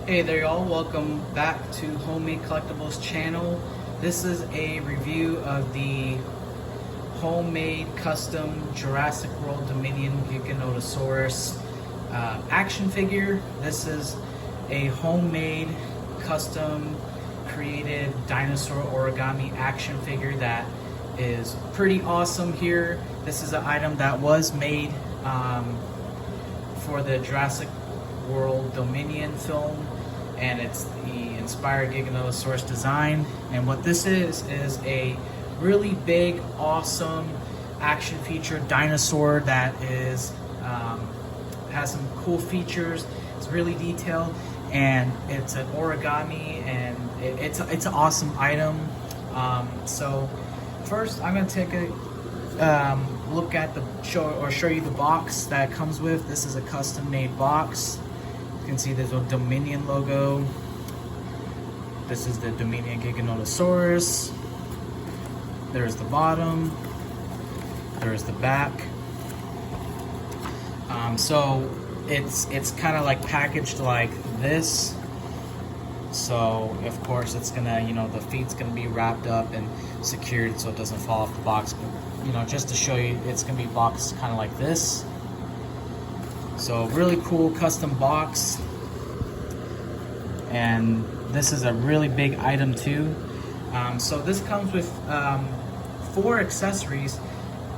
Hey there y'all, welcome back to Homemade Collectibles channel. This is a review of the homemade custom Jurassic World Dominion Giganotosaurus action figure. This is a homemade custom created dinosaur origami action figure that is pretty awesome here. This is an item that was made for the Jurassic World Dominion film, and it's the inspired Giganotosaurus design. And what this is a really big, awesome action feature dinosaur that is has some cool features. It's really detailed, and it's an origami, and it's an awesome item. So first, I'm gonna take a look at the show you the box that it comes with. This is a custom-made box. You can see there's a Dominion logo. This is the Dominion Giganotosaurus. There's the bottom. There's the back. So it's kind of like packaged like this. So of course it's gonna, the feet's gonna be wrapped up and secured so it doesn't fall off the box. But just to show you, it's gonna be boxed kind of like this. So really cool custom box, and this is a really big item too. So this comes with 4 accessories: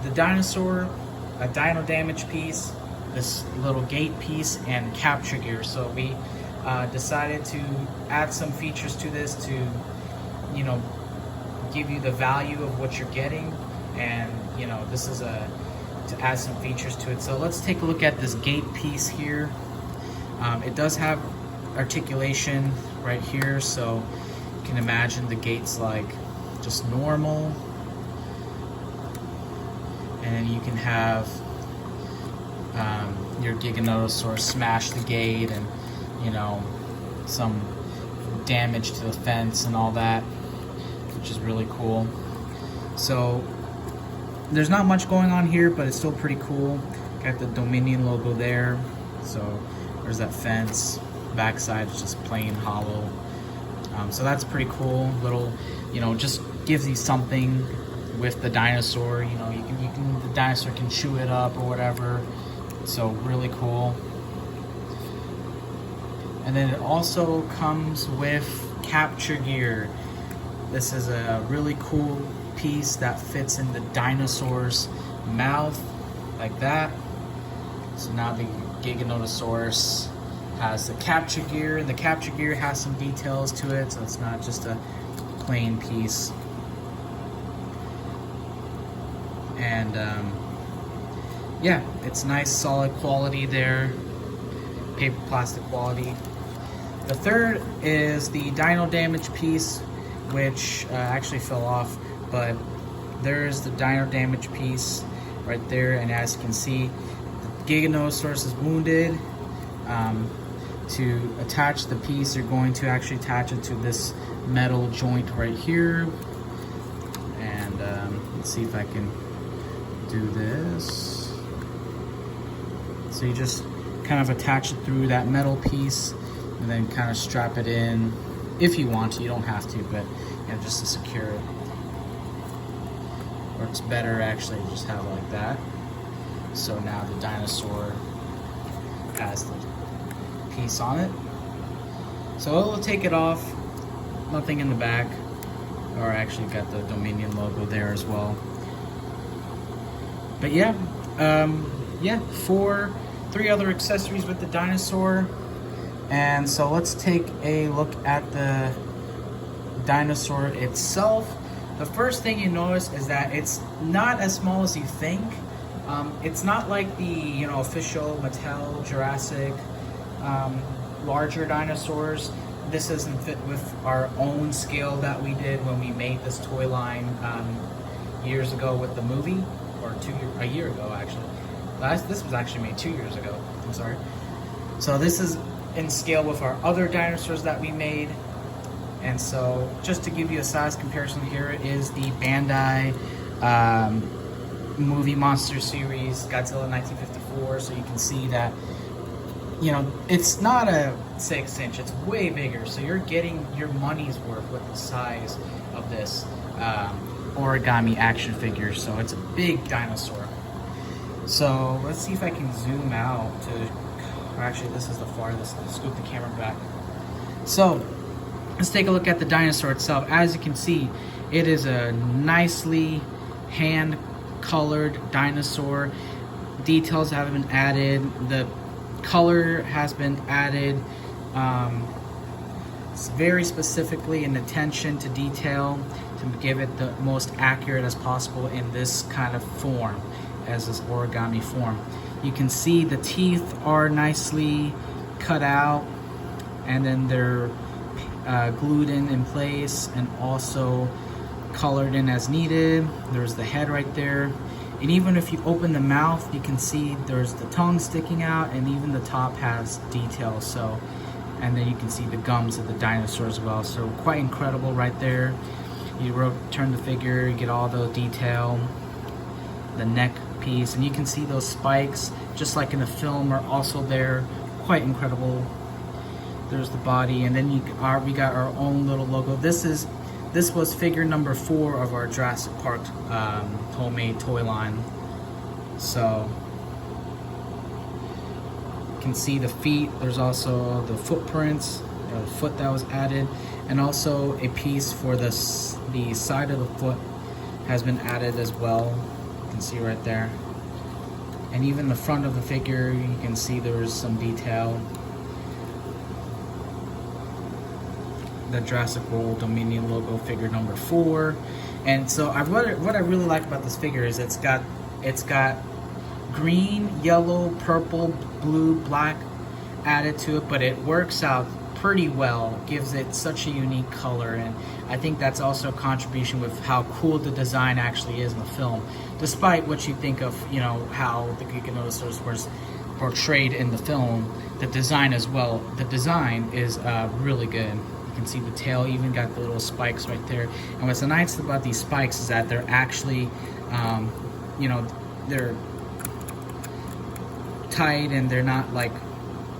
the dinosaur, a dino damage piece, this little gate piece, and capture gear. So we decided to add some features to this to, give you the value of what you're getting, and this is to add some features to it. So let's take a look at this gate piece here. It does have articulation right here, so you can imagine the gate's like just normal, and then you can have your Giganotosaurus smash the gate, and some damage to the fence and all that, which is really cool. So there's not much going on here, but it's still pretty cool. Got the Dominion logo there. So there's that fence. Backside is just plain hollow. So that's pretty cool. Little, just gives you something with the dinosaur. The dinosaur can chew it up or whatever. So really cool. And then it also comes with capture gear. This is a really cool piece that fits in the dinosaur's mouth like that. So now the Giganotosaurus has the capture gear, and the capture gear has some details to it, so it's not just a plain piece. And yeah, it's nice solid quality there, paper plastic quality. The third is the dino damage piece, which actually fell off, but there's the dino damage piece right there, and as you can see, the Giganotosaurus is wounded. To attach the piece, you're going to actually attach it to this metal joint right here, and let's see if I can do this. So you just kind of attach it through that metal piece, and then kind of strap it in if you want to. You don't have to, but just to secure it. Or it's better actually to just have it like that. So now the dinosaur has the piece on it. So it'll take it off. Nothing in the back. Or actually got the Dominion logo there as well. But yeah, 3 other accessories with the dinosaur. And so let's take a look at the dinosaur itself. The first thing you notice is that it's not as small as you think. It's not like the official Mattel Jurassic larger dinosaurs. This doesn't fit with our own scale that we did when we made this toy line years ago with the movie, or a year ago actually. This was actually made 2 years ago. I'm sorry. So this is in scale with our other dinosaurs that we made. And so just to give you a size comparison, here is the Bandai movie monster series Godzilla 1954. So you can see that you know, it's not a 6-inch, it's way bigger. So you're getting your money's worth with the size of this origami action figure. So it's a big dinosaur. So let's see if I can zoom out to, or actually this is the farthest, I'll scoop the camera back. So let's take a look at the dinosaur itself. As you can see, it is a nicely hand-colored dinosaur. Details have been added. The color has been added very specifically in attention to detail to give it the most accurate as possible in this kind of form, as this origami form. You can see the teeth are nicely cut out, and then they're glued in place and also colored in as needed. There's the head right there. And even if you open the mouth, you can see there's the tongue sticking out, and even the top has details. So, and then you can see the gums of the dinosaur as well. So quite incredible right there. You turn the figure, you get all the detail, the neck piece, and you can see those spikes, just like in the film, are also there. Quite incredible. There's the body, and then we got our own little logo. This was figure number 4 of our Jurassic Park homemade toy line. So you can see the feet. There's also the footprints, or the foot that was added, and also a piece for the side of the foot has been added as well. You can see right there. And even the front of the figure, you can see there's some detail. The Jurassic World Dominion logo, figure number 4. And so what I really like about this figure is it's got green, yellow, purple, blue, black added to it, but it works out pretty well. It gives it such a unique color, and I think that's also a contribution with how cool the design actually is in the film. Despite what you think of, you know, how the Giganotosaurus was portrayed in the film, the design as well. The design is really good. You can see the tail even got the little spikes right there. And what's nice about these spikes is that they're actually, you know, they're tight and they're not like,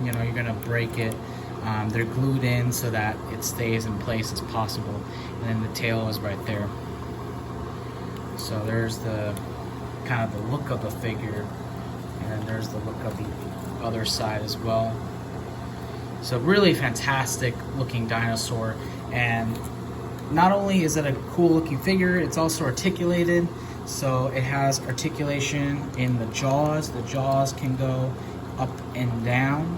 you know, you're gonna break it. They're glued in so that it stays in place as possible. And then the tail is right there. So there's the kind of the look of the figure, and then there's the look of the other side as well. So really fantastic looking dinosaur, and not only is it a cool looking figure, it's also articulated. So it has articulation in the jaws. The jaws can go up and down.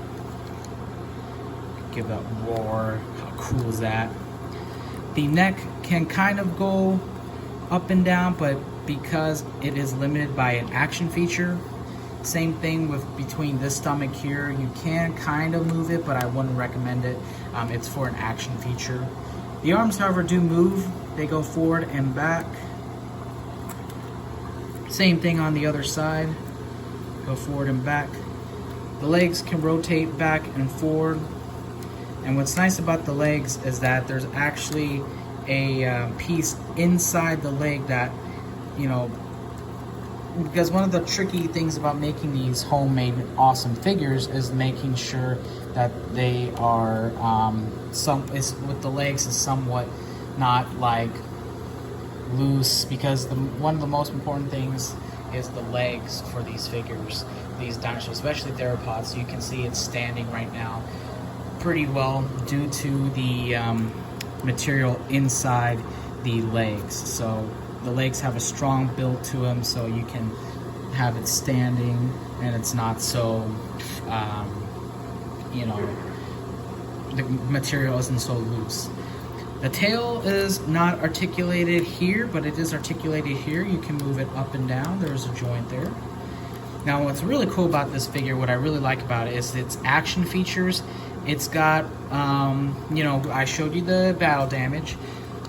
Give that roar. How cool is that? The neck can kind of go up and down, but because it is limited by an action feature, same thing with between this stomach here, you can kind of move it, but I wouldn't recommend it. It's for an action feature. The arms, however, do move. They go forward and back. Same thing on the other side. Go forward and back. The legs can rotate back and forward. And what's nice about the legs is that there's actually a piece inside the leg that, you know, because one of the tricky things about making these homemade awesome figures is making sure that they are with the legs is somewhat not like loose, because one of the most important things is the legs for these figures, these dinosaurs, especially theropods. So you can see it's standing right now pretty well due to the material inside the legs. So the legs have a strong build to them, so you can have it standing and it's not so, you know, the material isn't so loose. The tail is not articulated here, but it is articulated here. You can move it up and down. There's a joint there. Now, what's really cool about this figure, what I really like about it, is its action features. It's got, you know, I showed you the battle damage.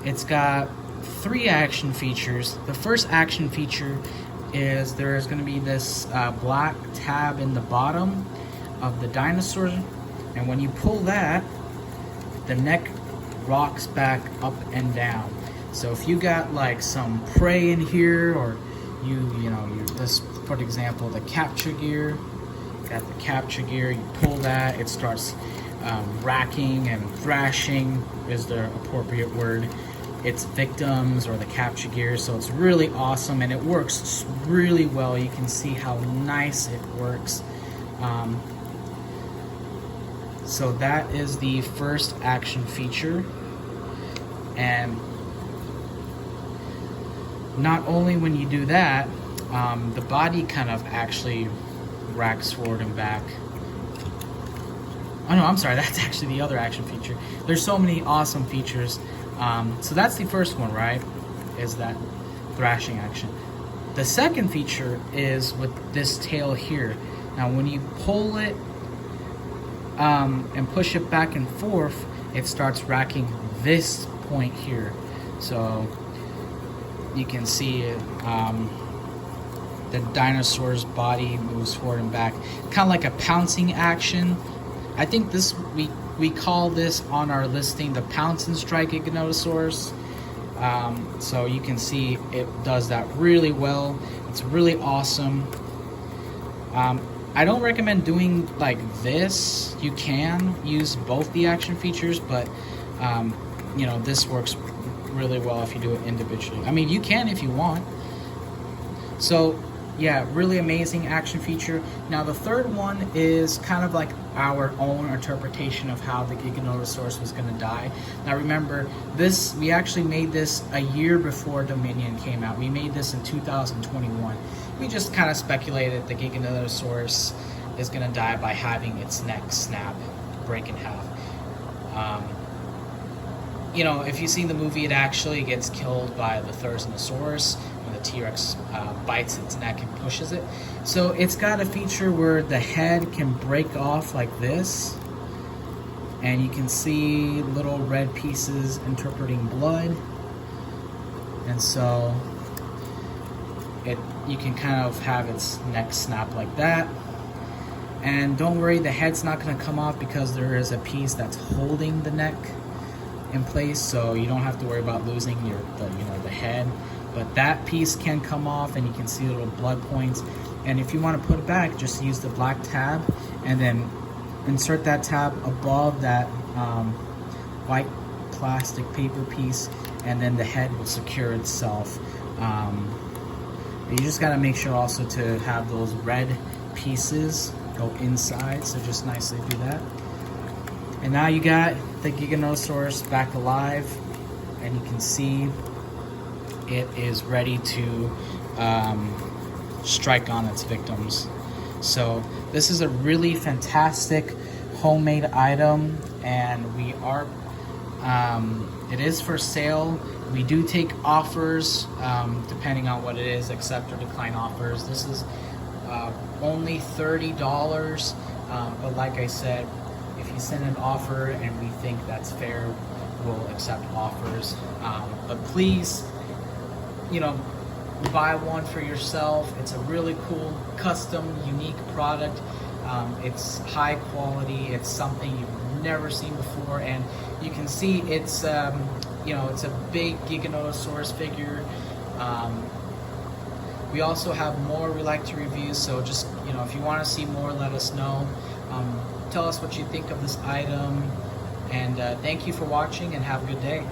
It's got 3 action features. The first action feature is there's going to be this black tab in the bottom of the dinosaur, and when you pull that, the neck rocks back up and down. So if you got like some prey in here, or you know, this, for example, the capture gear, Got the capture gear, you pull that, it starts racking and thrashing is the appropriate word. Its victims or the capture gear, so it's really awesome and it works really well. You can see how nice it works. So that is the first action feature, and not only when you do that, the body kind of actually racks forward and back. Oh no, I'm sorry, that's actually the other action feature. There's so many awesome features. So that's the first one, right? Is that thrashing action. The second feature is with this tail here. Now when you pull it and push it back and forth, it starts racking this point here. So you can see it, the dinosaur's body moves forward and back, kind of like a pouncing action. I think this we call this on our listing the Pounce and Strike Giganotosaurus. So you can see it does that really well. It's really awesome. I don't recommend doing like this. You can use both the action features, but you know, this works really well if you do it individually. I mean, you can if you want. So yeah, really amazing action feature. Now the third one is kind of like our own interpretation of how the Giganotosaurus was going to die. Now remember, this, we actually made this a year before Dominion came out. We made this in 2021. We just kind of speculated the Giganotosaurus is going to die by having its neck snap, break in half. You know, if you've seen the movie, it actually gets killed by the Therizinosaurus when the T-Rex bites its neck and pushes it. So it's got a feature where the head can break off like this, and you can see little red pieces interpreting blood. And so you can kind of have its neck snap like that. And don't worry, the head's not going to come off because there is a piece that's holding the neck in place, so you don't have to worry about losing the head. But that piece can come off, and you can see little blood points. And if you want to put it back, just use the black tab and then insert that tab above that white plastic paper piece, and then the head will secure itself. You just got to make sure also to have those red pieces go inside, so just nicely do that. And now you got the Giganotosaurus back alive, and you can see it is ready to strike on its victims. So this is a really fantastic homemade item, and we are it is for sale. We do take offers depending on what it is, accept or decline offers. This is only $30, but like I said, if you send an offer and we think that's fair, we'll accept offers. But please, you know, buy one for yourself. It's a really cool, custom, unique product. It's high quality. It's something you've never seen before, and you can see it's you know, it's a big Giganotosaurus figure. We also have more we like to review, so just, you know, if you want to see more, let us know. Tell us what you think of this item, and thank you for watching, and have a good day.